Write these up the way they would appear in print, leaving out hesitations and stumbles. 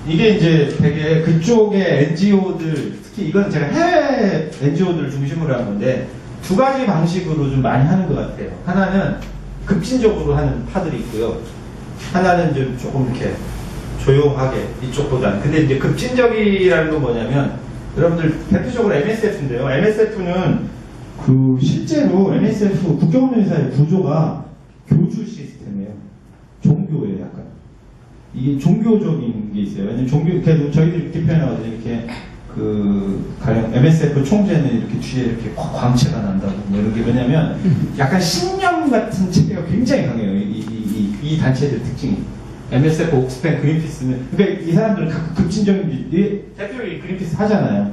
이게 이제 되게 그쪽의 NGO들, 특히 이건 제가 해외 NGO들을 중심으로 한 건데, 두 가지 방식으로 좀 많이 하는 것 같아요. 하나는 급진적으로 하는 파들이 있고요. 하나는 좀 조금 이렇게 조용하게, 이쪽보다는. 근데 이제 급진적이라는 건 뭐냐면, 여러분들 대표적으로 MSF인데요. MSF는 그 실제로 MSF 국경원회사의 구조가 교주 시스템이에요. 종교예요, 약간. 이게 종교적인 게 있어요. 왜냐면 그래도 저희들이 이렇게 표현하거든요. 이렇게 가령 MSF 총재는 이렇게 뒤에 이렇게 광채가 난다고 뭐 이런 게 뭐냐면 약간 신념 같은 체계가 굉장히 강해요. 이 단체들 특징이. MSF, 옥스펜, 그린피스는 그러니까 이 사람들은 각 급진적인 대표적으로 그린피스 하잖아요.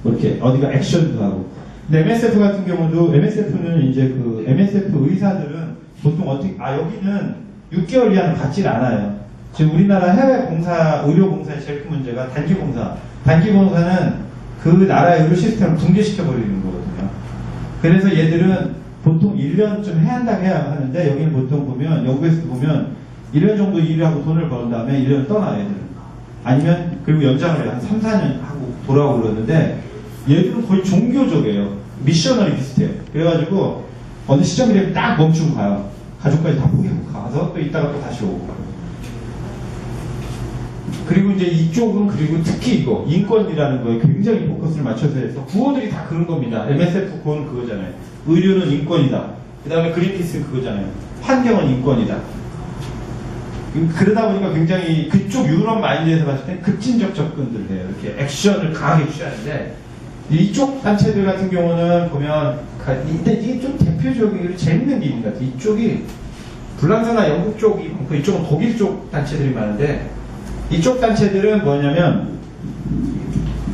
뭐 이렇게 어디가 액션도 하고. 근데 MSF 같은 경우도 MSF는 이제 그 MSF 의사들은 보통 어떻게 여기는 6개월 이하는 받질 않아요. 지금 우리나라 해외 봉사, 의료 봉사의 제일 큰 문제가 단기 봉사. 단기 봉사는 그 나라의 의료 시스템을 붕괴시켜 버리는 거거든요. 그래서 얘들은 보통 1년쯤 해야 하는데 여기는 보통 보면 영국에서 보면 1년 정도 일을 하고 돈을 버는 다음에 1년을 떠나요, 얘들은. 아니면 그리고 연장을 해요. 한 3, 4년 하고 돌아오고 그러는데 얘들은 거의 종교적이에요. 미셔너리 비슷해요. 그래가지고 어느 시점이 되면 딱 멈추고 가요. 가족까지 다 포기하고 가서 또 이따가 또 다시 오고. 그리고 이제 이쪽은 그리고 특히 이거 인권이라는 거에 굉장히 포커스를 맞춰서 해서 구호들이 다 그런 겁니다. MSF 구호는 그거잖아요. 의료는 인권이다. 그 다음에 그린피스는 그거잖아요. 환경은 인권이다. 그러다 보니까 굉장히 그쪽 유럽 마인드에서 봤을 때 급진적 접근들을 해요. 이렇게 액션을 강하게 취하는데 이쪽 단체들 같은 경우는 보면 근데 이게 좀 대표적이고 재밌는 게 있는 것 같아요. 이쪽이 불란서나 영국 쪽이 많고 이쪽은 독일 쪽 단체들이 많은데 이쪽 단체들은 뭐냐면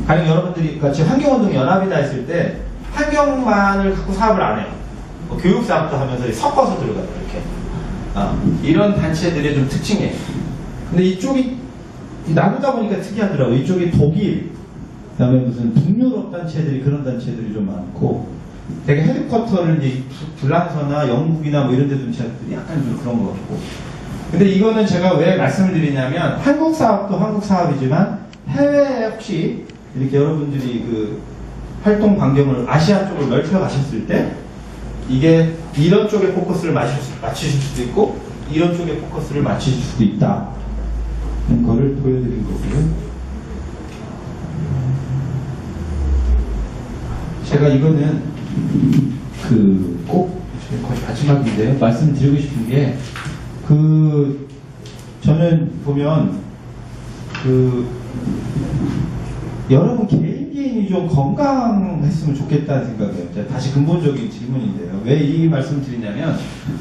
가령 여러분들이 같이 환경운동 연합이다 했을 때 환경만을 갖고 사업을 안 해요. 뭐 교육 사업도 하면서 섞어서 들어가요. 이렇게 이런 단체들의 좀 특징이에요. 근데 이쪽이 나누다 보니까 특이하더라고요. 이쪽이 독일, 그 다음에 무슨 북유럽 단체들이 그런 단체들이 좀 많고 되게 헤드쿼터를 이제 불란서나 영국이나 뭐 이런 데 둔 단체들이 약간 좀 그런 것 같고. 근데 이거는 제가 왜 말씀을 드리냐면 한국 사업도 한국 사업이지만 해외에 혹시 이렇게 여러분들이 그 활동 반경을 아시아 쪽으로 넓혀 가셨을 때 이게 이런 쪽에 포커스를 맞추실 수도 있고 이런 쪽에 포커스를 맞추실 수도 있다. 그런 거를 보여드린 거고요. 제가 이거는 꼭 거의 마지막인데요. 말씀드리고 싶은 게 저는 보면 여러분 개인이 좀 건강했으면 좋겠다는 생각이에요. 다시 근본적인 질문인데요. 왜 이 말씀을 드리냐면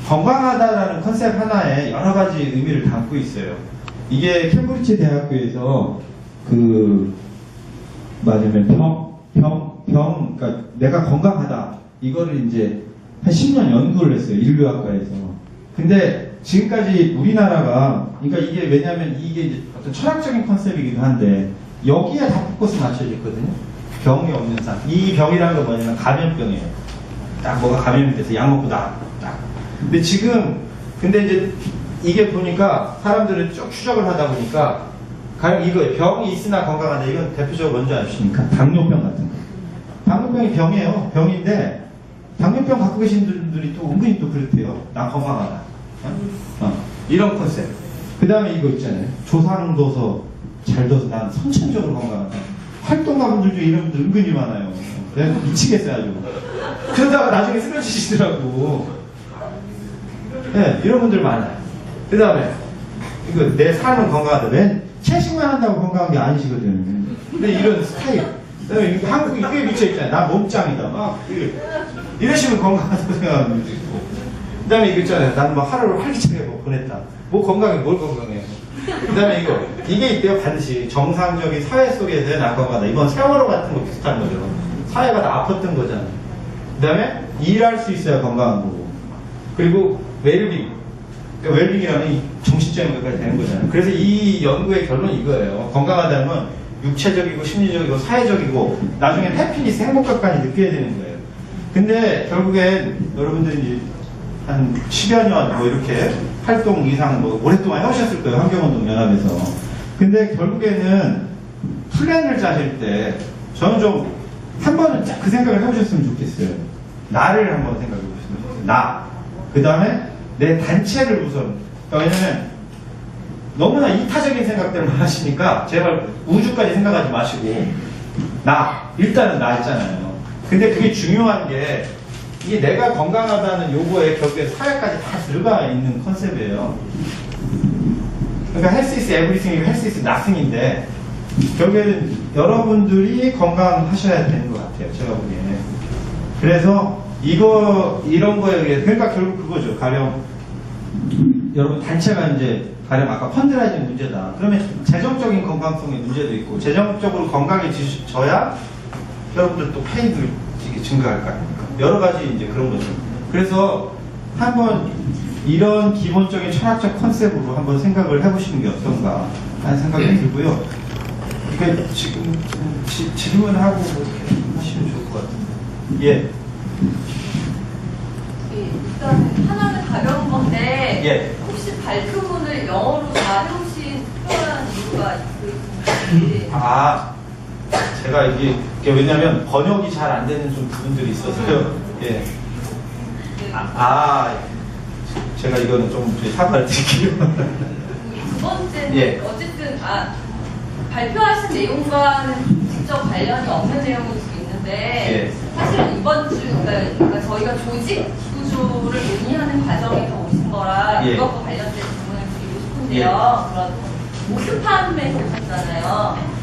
건강하다라는 컨셉 하나에 여러 가지 의미를 담고 있어요. 이게 캠브리지 대학교에서 말하자면 그러니까 내가 건강하다 이거를 이제 한 10년 연구를 했어요. 인류학과에서. 근데 지금까지 우리나라가 그러니까 이게 왜냐하면 이게 이제 어떤 철학적인 컨셉이기도 한데 여기에 다 포커스 맞춰져 있거든요. 병이 없는 사람. 이 병이라는 건 뭐냐면 감염병이에요. 딱 뭐가 감염이 돼서 약 먹고 딱. 근데 이제 이게 보니까 사람들은 쭉 추적을 하다 보니까 가령 이거 병이 있으나 건강하다. 이건 대표적으로 먼저 아십니까? 당뇨병 같은 거. 당뇨병이 병이에요. 병인데 당뇨병 갖고 계신 분들이 또 은근히 또 그렇대요. 난 건강하다. 이런 컨셉. 그 다음에 이거 있잖아요. 조상도서 잘 둬서 난 선천적으로 건강하다. 활동가분들 중에 이런 분들 은근히 많아요. 내가 미치겠어요 아주. 그러다가 나중에 쓰러지시더라고. 네, 이런 분들 많아요. 그 다음에 이거 내 삶은 건강하다. 왜 채식만 한다고 건강한 게 아니시거든요. 근데 이런 스타일. 그다음에 한국이 꽤 미쳐있잖아요. 나 몸짱이다. 막 이러시면 건강하다고 생각하는 분도 있고. 그 다음에 이거 있잖아요. 나는 뭐 하루를 활기차게 보냈다. 뭐 건강해, 뭘 건강해. 그 다음에 이게 있대요. 반드시 정상적인 사회 속에서의 나 건강하다. 이건 세월호 같은 거 비슷한 거죠. 사회가 다 아팠던 거잖아요. 그 다음에 일할 수 있어야 건강한 거고. 그리고 웰빙. 그러니까 웰빙이라는 이 정신적인 것까지 되는 거잖아요. 그래서 이 연구의 결론이 이거예요. 건강하다는 건 육체적이고 심리적이고 사회적이고 나중엔 해피니스 행복감까지 느껴야 되는 거예요. 근데 결국엔 여러분들이 이제 한 10여 년 뭐 이렇게 활동 이상 뭐 오랫동안 해오셨을 거예요. 환경운동 연합에서. 근데 결국에는 플랜을 짜실 때 저는 좀 한 번은 그 생각을 해보셨으면 좋겠어요. 나를 한번 생각해 보셨으면 좋겠어요. 나. 그 다음에 내 단체를 우선. 왜냐면 너무나 이타적인 생각들만 하시니까 제발 우주까지 생각하지 마시고 나. 일단은 나 있잖아요. 근데 그게 중요한 게 이게 내가 건강하다는 요거에 결국에 사회까지 다 들어가 있는 컨셉이에요. 그러니까 health is everything이고 health is nothing인데 결국에는 여러분들이 건강하셔야 되는 것 같아요. 제가 보기에는. 그래서 이런 거에 의해 그러니까 결국 그거죠. 가령 여러분 단체가 이제 가령 아까 펀드라이징 문제다. 그러면 재정적인 건강성의 문제도 있고 재정적으로 건강해져야 여러분들 또 페이도 증가할 거 아닙니까? 여러 가지 이제 그런 거죠. 그래서 한번 이런 기본적인 철학적 컨셉으로 한번 생각을 해보시는 게 어떤가 하는 생각이 들고요. 그러니까 지금 질문하고 하시면 좋을 것 같은데. 예. 일단 하나는 가벼운 건데 예. 혹시 발표문을 영어로 다 해오신 특별한 이유가 있으신지? 제가 이게 왜냐면 번역이 잘 안 되는 좀 부분들이 있어서요. 예. 제가 이거는 좀 사과를 드릴게요. 두 번째는 예. 어쨌든 발표하신 내용과는 직접 관련이 없는 내용일 수 있는데 예. 사실은 이번 주 그러니까 저희가 조직 구조를 논의하는 과정에서 오신 거라 예. 이것과 관련된 질문을 드리고 싶은데요. 그런 모스팜에서 오셨잖아요.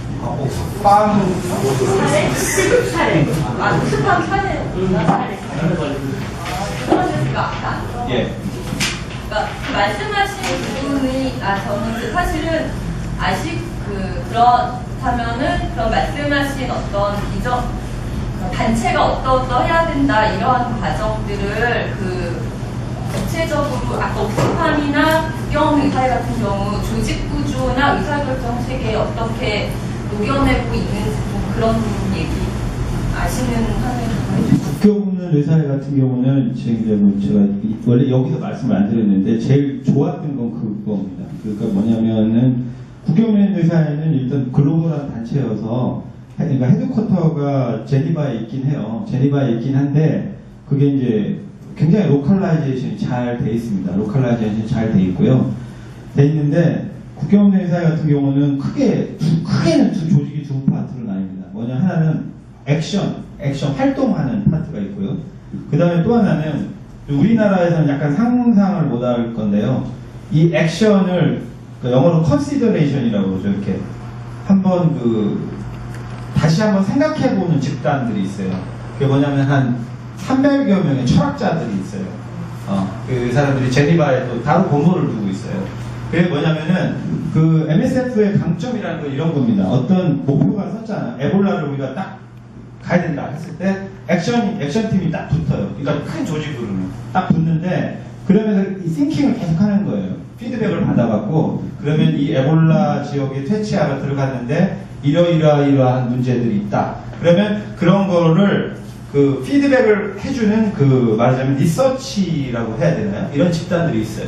빵 사례? 모스팜 사례였구나. 사례. 그거는 제가 아까 안 들어. 예. 그러니까 말씀하신 부분이 저는 사실은 그렇다면은 그런 말씀하신 어떤 단체가 어떠해야 된다 이러한 과정들을 구체적으로 아까 옥스팜이나 국경의사회 같은 경우 조직 구조나 의사결정 체계에 어떻게 녹여내고 있는지 좀 그런 얘기 아시는 한을 좀 해주시죠. 국경 의사회 같은 경우는 제가 원래 여기서 말씀을 안 드렸는데 제일 좋았던 건 그겁니다. 그러니까 뭐냐면은 국경의 의사회는 일단 글로벌한 단체여서 그러니까 헤드쿼터가 제니바에 있긴 해요. 제니바에 있긴 한데 그게 이제 굉장히 로컬라이제이션이 잘 돼 있습니다. 로컬라이제이션이 잘 돼 있고요. 돼 있는데 국경의 의사회 같은 경우는 크게는 조직이 두 파트로 나뉩니다. 뭐냐 하나는 액션 활동하는 파트가 있고요. 그 다음에 또 하나는 우리나라에서는 약간 상상을 못할 건데요. 이 액션을 영어로 consideration이라고 그러죠. 이렇게 다시 한번 생각해보는 집단들이 있어요. 그게 뭐냐면 한 300여 명의 철학자들이 있어요. 그 사람들이 제니바에 또 따로 본부를 두고 있어요. 그게 뭐냐면은 그 MSF의 강점이라는 건 이런 겁니다. 어떤 목표가 썼잖아요. 에볼라를 우리가 딱 가야 된다 했을 때 액션팀이 딱 붙어요. 그러니까 큰 조직으로는 딱 붙는데 그러면서 이 싱킹을 계속 하는 거예요. 피드백을 받아갖고 그러면 이 에볼라 지역에 퇴치하러 들어갔는데 이러이러한 문제들이 있다. 그러면 그런 거를 그 피드백을 해주는 말하자면 리서치라고 해야 되나요? 이런 집단들이 있어요.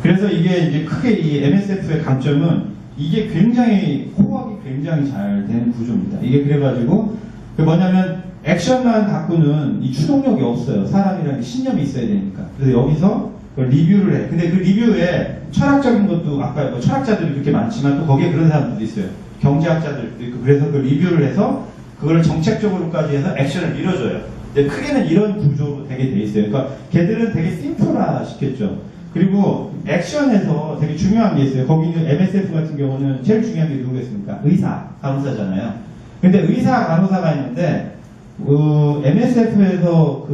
그래서 이게 이제 크게 이 MSF의 강점은 이게 굉장히 호흡이 굉장히 잘 되는 구조입니다. 이게 그래가지고 뭐냐면 액션만 갖고는 이 추동력이 없어요. 사람이라는 신념이 있어야 되니까. 그래서 여기서 리뷰를 해. 근데 그 리뷰에 철학적인 것도 아까 철학자들이 그렇게 많지만 또 거기에 그런 사람들도 있어요. 경제학자들도 있고. 그래서 그 리뷰를 해서 그거를 정책적으로까지 해서 액션을 밀어줘요. 근데 크게는 이런 구조로 되게 돼 있어요. 그러니까 걔들은 되게 심플화 시켰죠. 그리고 액션에서 되게 중요한 게 있어요. 거기는 MSF 같은 경우는 제일 중요한 게 누구겠습니까? 의사, 간호사잖아요. 근데 의사, 간호사가 있는데 MSF에서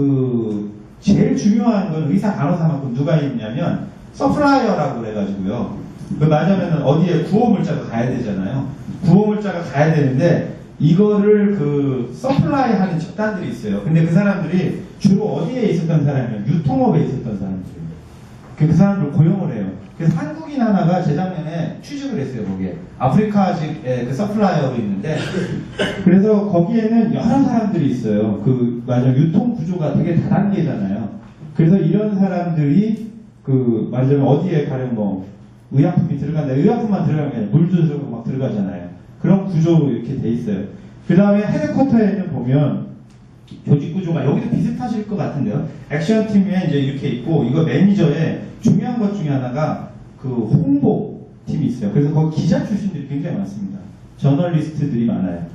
제일 중요한 건 의사, 간호사만큼 누가 있냐면 서플라이어라고 그래가지고요. 말하자면 어디에 구호물자가 가야 되잖아요. 구호물자가 가야 되는데 이거를 서플라이 하는 집단들이 있어요. 근데 그 사람들이 주로 어디에 있었던 사람이면 유통업에 있었던 사람들이에요. 그 사람들 고용을 해요. 그래서 한국인 하나가 재작년에 취직을 했어요. 거기에 아프리카직의 그 서플라이어로 있는데 그래서 거기에는 여러 사람들이 있어요. 말하자면 유통 구조가 되게 다단계잖아요. 그래서 이런 사람들이 말하자면 어디에 가령 의약품이 들어간다. 의약품만 들어가는 게 아니라 물도 들어가고 막 들어가잖아요. 그런 구조로 이렇게 돼 있어요. 그 다음에 헤드쿼터에는 보면 조직 구조가 여기도 비슷하실 것 같은데요. 액션팀에 이제 이렇게 있고, 이거 매니저의 중요한 것 중에 하나가 그 홍보팀이 있어요. 그래서 거기 기자 출신들이 굉장히 많습니다. 저널리스트들이 많아요.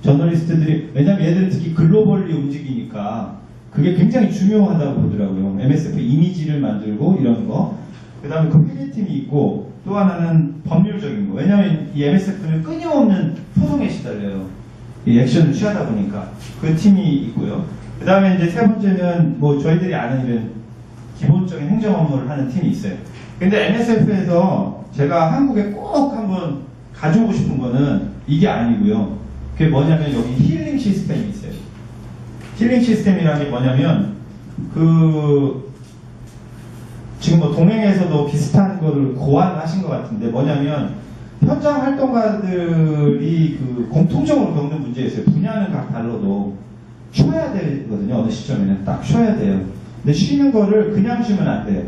저널리스트들이, 왜냐면 얘들은 특히 글로벌리 움직이니까 그게 굉장히 중요하다고 보더라고요. MSF 이미지를 만들고 이런 거. 그 다음에 그 회계팀이 있고, 또 하나는 법률적인 거. 왜냐면 이 MSF는 끊임없는 소송에 시달려요. 이 액션을 취하다 보니까. 그 팀이 있고요. 그 다음에 이제 세 번째는 뭐 저희들이 아는 이런 기본적인 행정 업무를 하는 팀이 있어요. 근데 MSF에서 제가 한국에 꼭 한번 가져오고 싶은 거는 이게 아니고요. 그게 뭐냐면 여기 힐링 시스템이 있어요. 힐링 시스템이라는 게 뭐냐면 지금 뭐 동행에서도 비슷한 거를 고안하신 것 같은데 뭐냐면 현장 활동가들이 공통적으로 겪는 문제가 있어요. 분야는 각 달라도 쉬어야 되거든요. 어느 시점에는 딱 쉬어야 돼요. 근데 쉬는 거를 그냥 쉬면 안 돼요.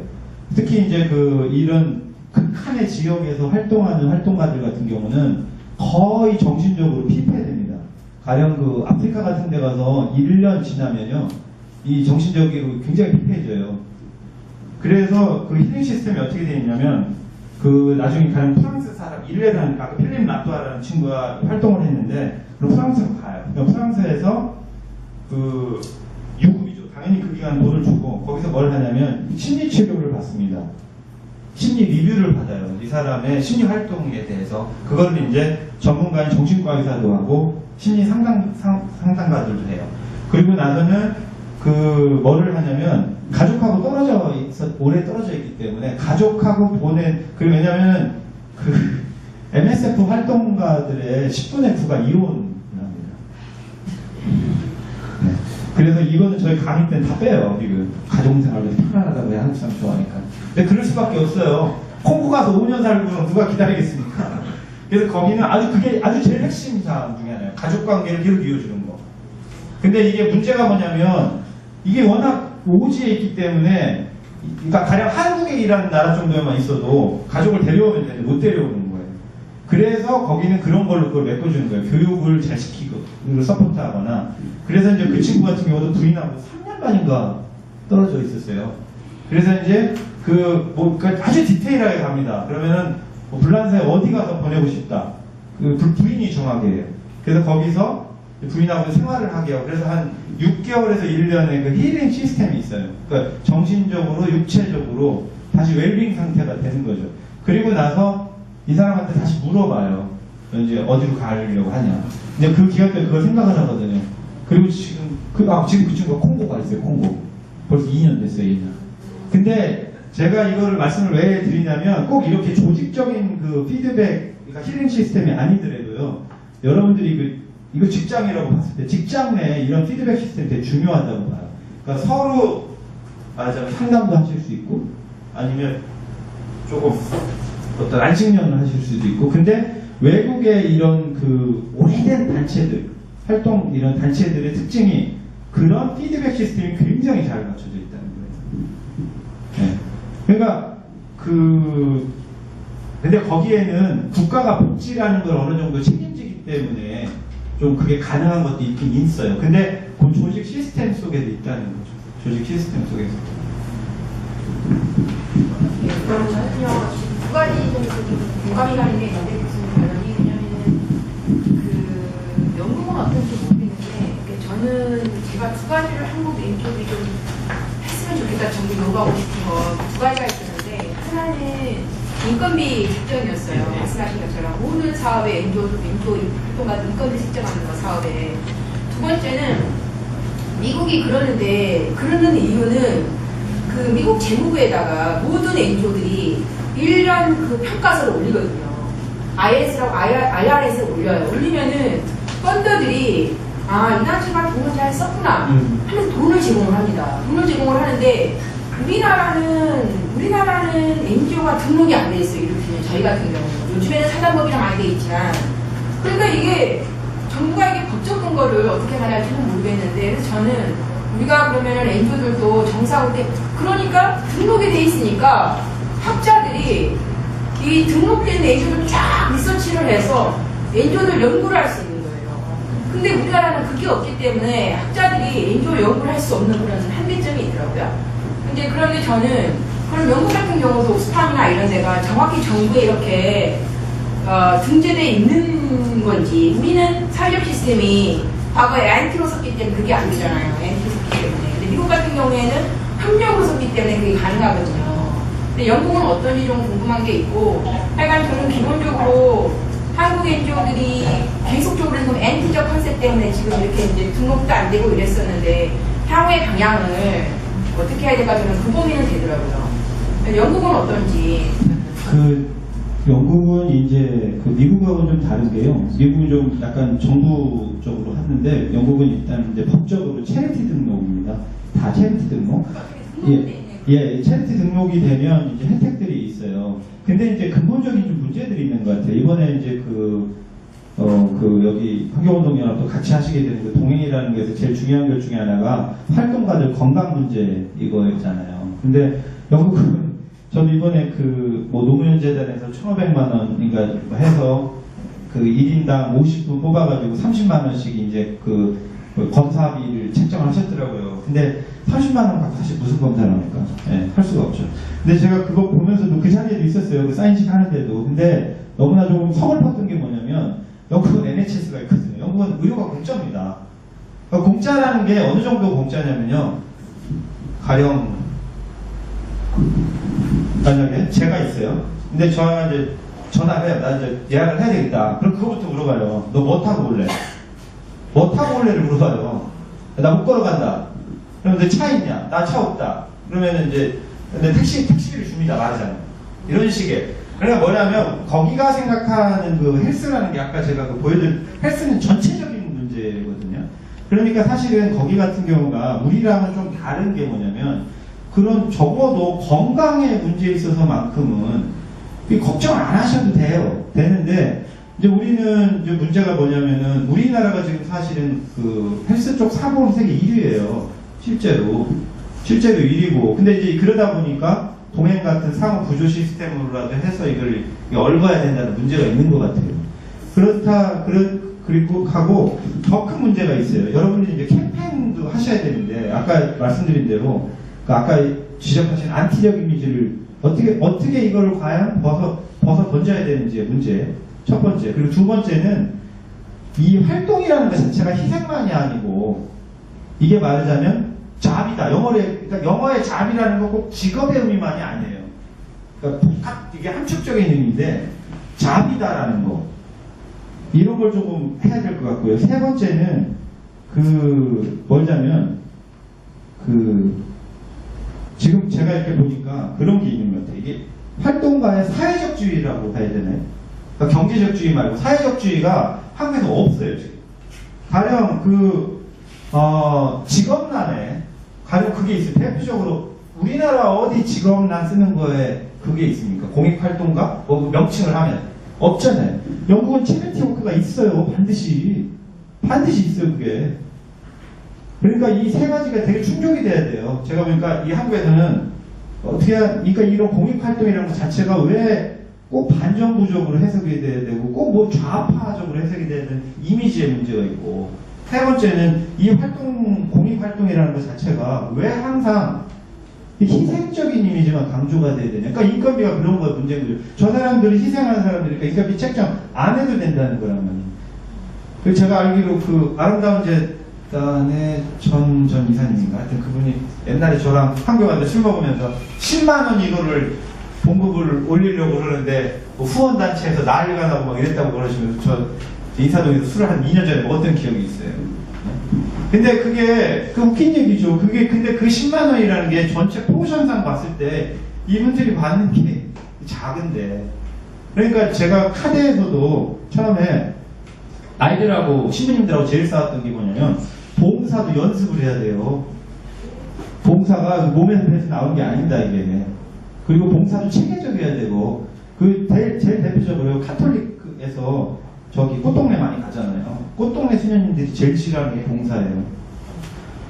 특히 이제 이런 극한의 지역에서 활동하는 활동가들 같은 경우는 거의 정신적으로 피폐됩니다. 가령 아프리카 같은 데 가서 1년 지나면요, 이 정신적으로 굉장히 피폐해져요. 그래서 힐링 시스템이 어떻게 되어 있냐면, 나중에 가령 프랑스 사람, 일레를 하니까 아까 필립 라뚜아라는 친구가 활동을 했는데, 그럼 프랑스로 가요. 그럼 프랑스에서 유급이죠. 당연히 그 기간 돈을 주고, 거기서 뭘 하냐면, 심리 치료를 받습니다. 심리 리뷰를 받아요. 이 사람의 심리 활동에 대해서. 그거를 이제 전문가인 정신과 의사도 하고, 심리 상담가들도 해요. 그리고 나서는 뭐를 하냐면, 가족하고 오래 떨어져 있기 때문에, 가족하고 왜냐면, MSF 활동가들의 10분의 9가 이혼합니다. 네. 그래서 이거는 저희 강의 때는 다 빼요. 가족생활도 편안하다고 한국 사람 좋아하니까. 근데 그럴 수밖에 없어요. 콩고 가서 5년 살고 누가 기다리겠습니까? 그래서 거기는 그게 아주 제일 핵심 사항 중에 하나예요. 가족 관계를 계속 이어주는 거. 근데 이게 문제가 뭐냐면, 이게 워낙 오지에 있기 때문에, 그러니까 가령 한국이라는 나라 정도에만 있어도 가족을 데려오면 되는데 못 데려오는 거예요. 그래서 거기는 그런 걸로 그걸 메꿔주는 거예요. 교육을 잘 시키고, 서포트하거나. 그래서 이제 그 친구 같은 경우도 부인하고 3년 반인가 떨어져 있었어요. 그래서 이제 아주 디테일하게 갑니다. 그러면은 불란서에 어디 가서 보내고 싶다. 부인이 정하게 해요. 그래서 거기서 부인하고 생활을 하게 해요. 그래서 한 6개월에서 1년의 힐링 시스템이 있어요. 그러니까 정신적으로, 육체적으로 다시 웰빙 상태가 되는 거죠. 그리고 나서 이 사람한테 다시 물어봐요. 이제 어디로 가려고 하냐. 근데 그 기간 때 그걸 생각을 하거든요. 그리고 지금 그 친구가 콩고가 있어요. 콩고. 벌써 2년 됐어요. 2년. 근데 제가 이거를 말씀을 왜 드리냐면 꼭 이렇게 조직적인 피드백, 그러니까 힐링 시스템이 아니더라도요. 여러분들이 이거 직장이라고 봤을 때 직장 내에 이런 피드백 시스템이 되게 중요하다고 봐요. 그러니까 서로 상담도 하실 수 있고 아니면 조금 어떤 안식년을 하실 수도 있고. 근데 외국의 이런 오래된 단체들, 이런 단체들의 특징이 그런 피드백 시스템이 굉장히 잘 갖춰져 있다는 거예요. 네. 그러니까 근데 거기에는 국가가 복지라는 걸 어느 정도 책임지기 때문에 좀 그게 가능한 것도 있긴 있어요. 근데 그 조직 시스템 속에도 있다는 거죠. 조직 시스템 속에서. 저는요, 두 가지 공감이 가는 게 있는데, 왜냐면은, 영국은 어떤지 모르겠는데, 저는 제가 두 가지를 한국 인쪽이 좀 했으면 좋겠다 정도 요구하고 싶은 거 두 가지가 있었는데, 하나는 인건비 책정이었어요. 말씀하신 것처럼. 모든 사업에 인도 활동가 인건비 책정하는 거 사업에. 두 번째는, 미국이 그러는 이유는 미국 재무부에다가 모든 NGO들이 1년 평가서를 올리거든요. IRS에 올려요. 올리면은 펀더들이 이 단체가 돈을 잘 썼구나 하면서 돈을 제공을 합니다. 돈을 제공을 하는데 우리나라는 NGO가 등록이 안 돼 있어요. 이렇게 저희 같은 경우 요즘에는 사단법이랑 많이 돼 있지만 그러니까 이게 정부가 이게 법적 근거를 어떻게 말할지는 모르겠는데 그래서 저는 우리가 그러면은 NGO들도 정사하고 때 그러니까 등록이 돼 있으니까 학자들이 이 등록된 엔조를 쫙 리서치를 해서 엔조를 연구를 할 수 있는 거예요. 근데 우리나라는 그게 없기 때문에 학자들이 엔조 연구를 할 수 없는 그런 한계점이 있더라고요. 근데 그런데 저는 그런 연구 같은 경우도 옥스팜이나 이런 데가 정확히 정부에 이렇게 등재되어 있는 건지, 우리는 사회적 시스템이 과거에 NT로 썼기 때문에 그게 안 되잖아요. NT로 썼기 때문에. 근데 미국 같은 경우에는 협력으로 썼기 때문에 그게 가능하거든요. 근데 영국은 어떤지 좀 궁금한 게 있고, 하여간 저는 기본적으로 한국 엔지오들이 계속적으로 지금 NT적 컨셉 때문에 지금 이렇게 이제 등록도 안 되고 이랬었는데, 향후의 방향을 어떻게 해야 될까 저는 그 고민은 되더라고요. 영국은 어떤지. 영국은 이제 미국하고는 좀 다른 게요. 미국은 좀 약간 정부적으로 하는데 영국은 일단 이제 법적으로 체리티 등록입니다. 다 체리티 등록. 예, 체리티 등록이 되면 이제 혜택들이 있어요. 근데 이제 근본적인 좀 문제들이 있는 것 같아요. 이번에 이제 여기 환경운동연합도 같이 하시게 되는 그 동행이라는 것에서 제일 중요한 것 중에 하나가 활동가들 건강 문제 이거였잖아요. 근데 영국은 저는 이번에 노무현재단에서 1,500만 원인가 해서 1인당 50분 뽑아가지고 30만 원씩 이제 검사비를 책정을 하셨더라고요. 근데 30만 원 갖고 사실 무슨 검사를 합니까? 예, 할 수가 없죠. 근데 제가 그거 보면서도 그 자리에도 있었어요. 그 사인식 하는데도. 근데 너무나 좀 서글펐던 게 뭐냐면 영국은 NHS가 있거든요. 영국은 의료가 공짜입니다. 그러니까 공짜라는 게 어느 정도 공짜냐면요. 가령 만약에 제가 있어요. 근데 저한테 이제 전화를 해요. 나 이제 예약을 해야 되겠다. 그럼 그거부터 물어봐요. 너 뭐 타고 올래? 뭐 타고 올래를 물어봐요. 나 못 걸어간다. 그러면 차 있냐? 나 차 없다. 그러면 이제 근데 택시비를 줍니다. 말하자면. 이런 식의. 그러니까 뭐냐면 거기가 생각하는 헬스라는 게 아까 제가 보여드린 헬스는 전체적인 문제거든요. 그러니까 사실은 거기 같은 경우가 우리랑은 좀 다른 게 뭐냐면 그런 적어도 건강의 문제에 있어서만큼은 걱정 안 하셔도 되는데 이제 우리는 이제 문제가 뭐냐면은 우리나라가 지금 사실은 헬스 쪽 사고는 세계 1위예요. 실제로 1위고 근데 이제 그러다 보니까 동행 같은 상호 구조 시스템으로라도 해서 이걸 얽어야 된다는 문제가 있는 것 같아요. 그리고 하고 더 큰 문제가 있어요. 여러분들이 이제 캠페인도 하셔야 되는데 아까 말씀드린 대로 아까 지적하신 안티적 이미지를 어떻게 이걸 과연 벗어 던져야 되는지의 문제 첫 번째. 그리고 두 번째는 이 활동이라는 것 자체가 희생만이 아니고 이게 말하자면 잡이다. 그러니까 영어의 잡이라는 건 꼭 직업의 의미만이 아니에요. 그러니까 이게 함축적인 의미인데 잡이다라는 거 이런 걸 조금 해야 될 것 같고요. 세 번째는 뭐냐면 지금 제가 이렇게 보니까 그런 게 있는 것 같아요. 이게 활동가의 사회적주의라고 해야 되나요? 그러니까 경제적주의 말고 사회적주의가 한국에서 없어요. 지금. 가령 직업란에 가령 그게 있어요. 대표적으로 우리나라 어디 직업란 쓰는 거에 그게 있습니까? 공익활동가? 명칭을 하면 없잖아요. 영국은 체리티 워크가 있어요. 반드시 있어요. 그게. 그러니까 이 세 가지가 되게 충족이 돼야 돼요. 제가 보니까 이 한국에서는 그러니까 이런 공익활동이라는 것 자체가 왜 꼭 반정부적으로 해석이 돼야 되고 꼭 뭐 좌파적으로 해석이 돼야 되는 이미지의 문제가 있고 세 번째는 이 공익활동이라는 것 자체가 왜 항상 희생적인 이미지만 강조가 돼야 되냐. 그러니까 인건비가 그런 거 문제인 거죠. 저 사람들이 희생하는 사람들이니까 인건비 책정 안 해도 된다는 거란 말이에요. 그리고 제가 알기로 아름다운 재단의 전 이사님인가 하여튼 그분이 옛날에 저랑 한교 갔는데 술 먹으면서 10만 원 이거를 봉급을 올리려고 그러는데 후원단체에서 난리가 나고 막 이랬다고 그러시면서 저 인사동에서 술을 한 2년 전에 먹었던 기억이 있어요. 근데 그게 웃긴 얘기죠. 근데 그 10만 원이라는 게 전체 포션상 봤을 때 이분들이 받는 게 작은데 그러니까 제가 카드에서도 처음에 아이들하고 신부님들하고 제일 싸웠던 게 뭐냐면 봉사도 연습을 해야 돼요. 봉사가 몸에서 배에서 나오는 게 아닙니다. 이게. 그리고 봉사도 체계적이어야 되고 제일 대표적으로 카톨릭에서 저기 꽃동네 많이 가잖아요. 꽃동네 수녀님들이 제일 싫어하는 게 봉사예요.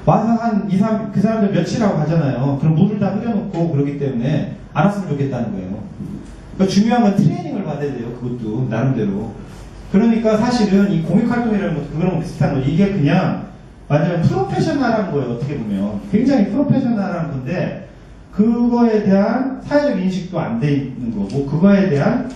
와서 한 2, 3, 그 사람들 며칠하고 가잖아요. 그럼 물을 다 흐려놓고 그러기 때문에 안 왔으면 좋겠다는 거예요. 그러니까 중요한 건 트레이닝을 받아야 돼요. 그것도 나름대로. 그러니까 사실은 이 공익활동이라는 것도 그거랑 비슷한 거죠. 이게 그냥 완전 프로페셔널한 거예요. 어떻게 보면 굉장히 프로페셔널한 건데 그거에 대한 사회적 인식도 안 돼 있는 거고 그거에 대한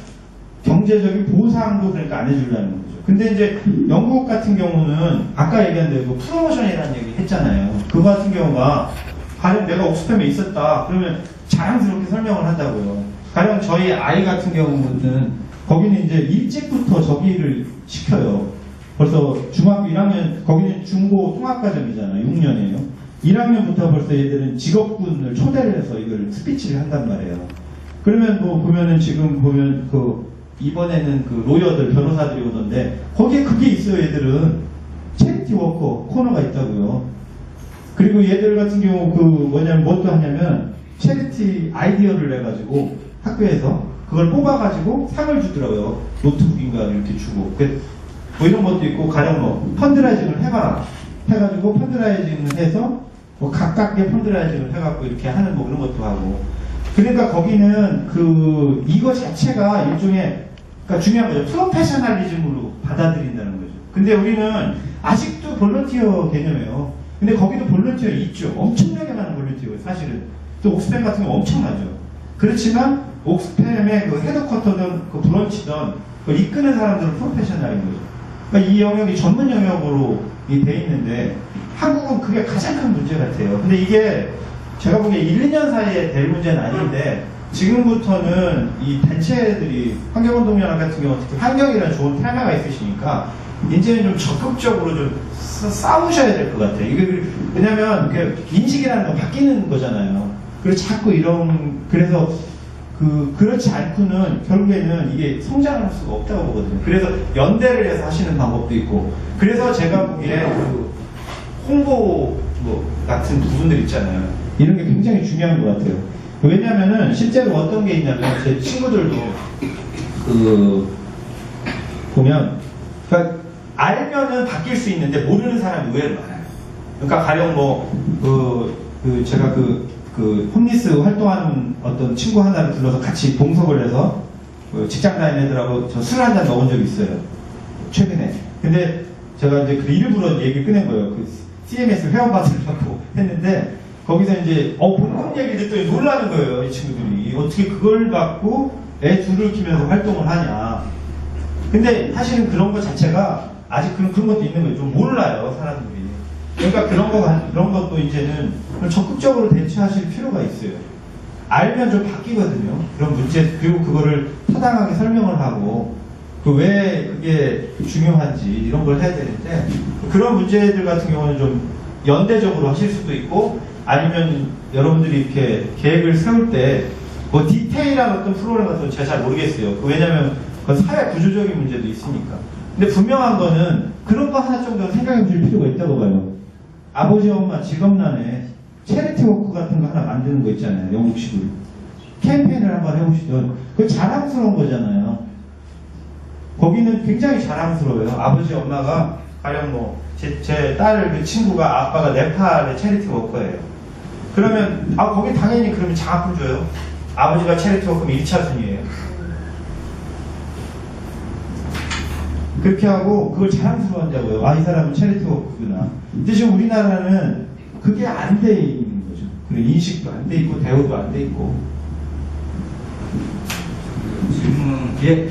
경제적인 보상도 그러니까 안 해주려는 거죠. 근데 이제 영국 같은 경우는 아까 얘기한 대로 프로모션이라는 얘기 했잖아요. 그거 같은 경우가 가령 내가 옥스팸에 있었다 그러면 자랑스럽게 설명을 한다고요. 가령 저희 아이 같은 경우는 거기는 이제 일찍부터 저기를 시켜요. 벌써 중학교 1학년, 거기는 중고 통합과정이잖아요. 6년이에요. 1학년부터 벌써 얘들은 직업군을 초대를 해서 이걸 스피치를 한단 말이에요. 그러면 뭐 보면은 지금 보면 이번에는 로여들, 변호사들이 오던데 거기에 그게 있어요. 얘들은 체리티 워커 코너가 있다고요. 그리고 얘들 같은 경우 뭐냐면 뭣도 하냐면 체리티 아이디어를 내가지고 학교에서 그걸 뽑아가지고 상을 주더라고요. 노트북인가 이렇게 주고. 뭐 이런 것도 있고, 가령 뭐, 펀드라이징을 해봐라. 해가지고 펀드라이징을 해서, 뭐 가깝게 펀드라이징을 해갖고 이렇게 하는 뭐 그런 것도 하고. 그러니까 거기는 이거 자체가 일종의, 그러니까 중요한 거죠. 프로페셔널리즘으로 받아들인다는 거죠. 근데 우리는 아직도 볼런티어 개념이에요. 근데 거기도 볼런티어 있죠. 엄청나게 많은 볼런티어예요, 사실은. 또 옥스팸 같은 거 엄청나죠. 그렇지만, 옥스팸의 헤드쿼터든 브런치든 그걸 이끄는 사람들은 프로페셔널인 거죠. 그러니까 이 영역이 전문 영역으로 돼 있는데 한국은 그게 가장 큰 문제 같아요. 근데 이게 제가 보기에 1, 2년 사이에 될 문제는 아닌데 지금부터는 이 단체들이 환경운동연합 같은 경우 특히 환경이라는 좋은 테마가 있으시니까 이제는 좀 적극적으로 좀 싸우셔야 될 것 같아요. 이게 왜냐면 인식이라는 건 바뀌는 거잖아요. 그래서 자꾸 그래서 그렇지 않고는 결국에는 이게 성장을 할 수가 없다고 보거든요. 그래서 연대를 해서 하시는 방법도 있고, 그래서 제가 보기에 홍보 같은 부분들 있잖아요. 이런 게 굉장히 중요한 것 같아요. 왜냐면은 실제로 어떤 게 있냐면 제 친구들도 보면 그러니까 알면은 바뀔 수 있는데 모르는 사람이 의외로 많아요. 그러니까 가령 제가 홈리스 활동하는 어떤 친구 하나를 불러서 같이 동석을 해서 직장 다니는 애들하고 저 술 한잔 먹은 적이 있어요. 최근에. 근데 제가 이제 일부러 얘기를 꺼낸 거예요. CMS 회원받으려고 했는데 거기서 이제 본인 얘기를 듣더니 놀라는 거예요. 이 친구들이. 어떻게 그걸 갖고 애 둘을 키면서 활동을 하냐. 근데 사실은 그런 것 자체가 아직 그런 것도 있는 거예요. 좀 몰라요, 사람들이. 그러니까 그런 것도 이제는 적극적으로 대처하실 필요가 있어요. 알면 좀 바뀌거든요. 그런 문제, 그리고 그거를 타당하게 설명을 하고, 왜 그게 중요한지 이런 걸 해야 되는데, 그런 문제들 같은 경우는 좀 연대적으로 하실 수도 있고, 아니면 여러분들이 이렇게 계획을 세울 때, 뭐 디테일한 어떤 프로그램 같은 건 제가 잘 모르겠어요. 왜냐면, 그건 사회 구조적인 문제도 있으니까. 근데 분명한 거는 그런 거 하나 정도 생각해 볼 필요가 있다고 봐요. 아버지 엄마 직업란에 체리티 워크 같은 거 하나 만드는 거 있잖아요. 영국식으로. 캠페인을 한번 해보시던. 그거 자랑스러운 거잖아요. 거기는 굉장히 자랑스러워요. 아버지 엄마가 가령 제 딸 친구가 아빠가 네팔의 체리티 워커예요. 그러면 거기 당연히 그러면 장학금 줘요. 아버지가 체리티 워크면 1차순위예요. 그렇게 하고 그걸 자랑스러워한다고요. 이 사람은 체리티 워크구나. 근데 지금 우리나라는 그게 안 돼 있는 거죠. 그리고 인식도 안 돼 있고 대우도 안 돼 있고. 질문. 예.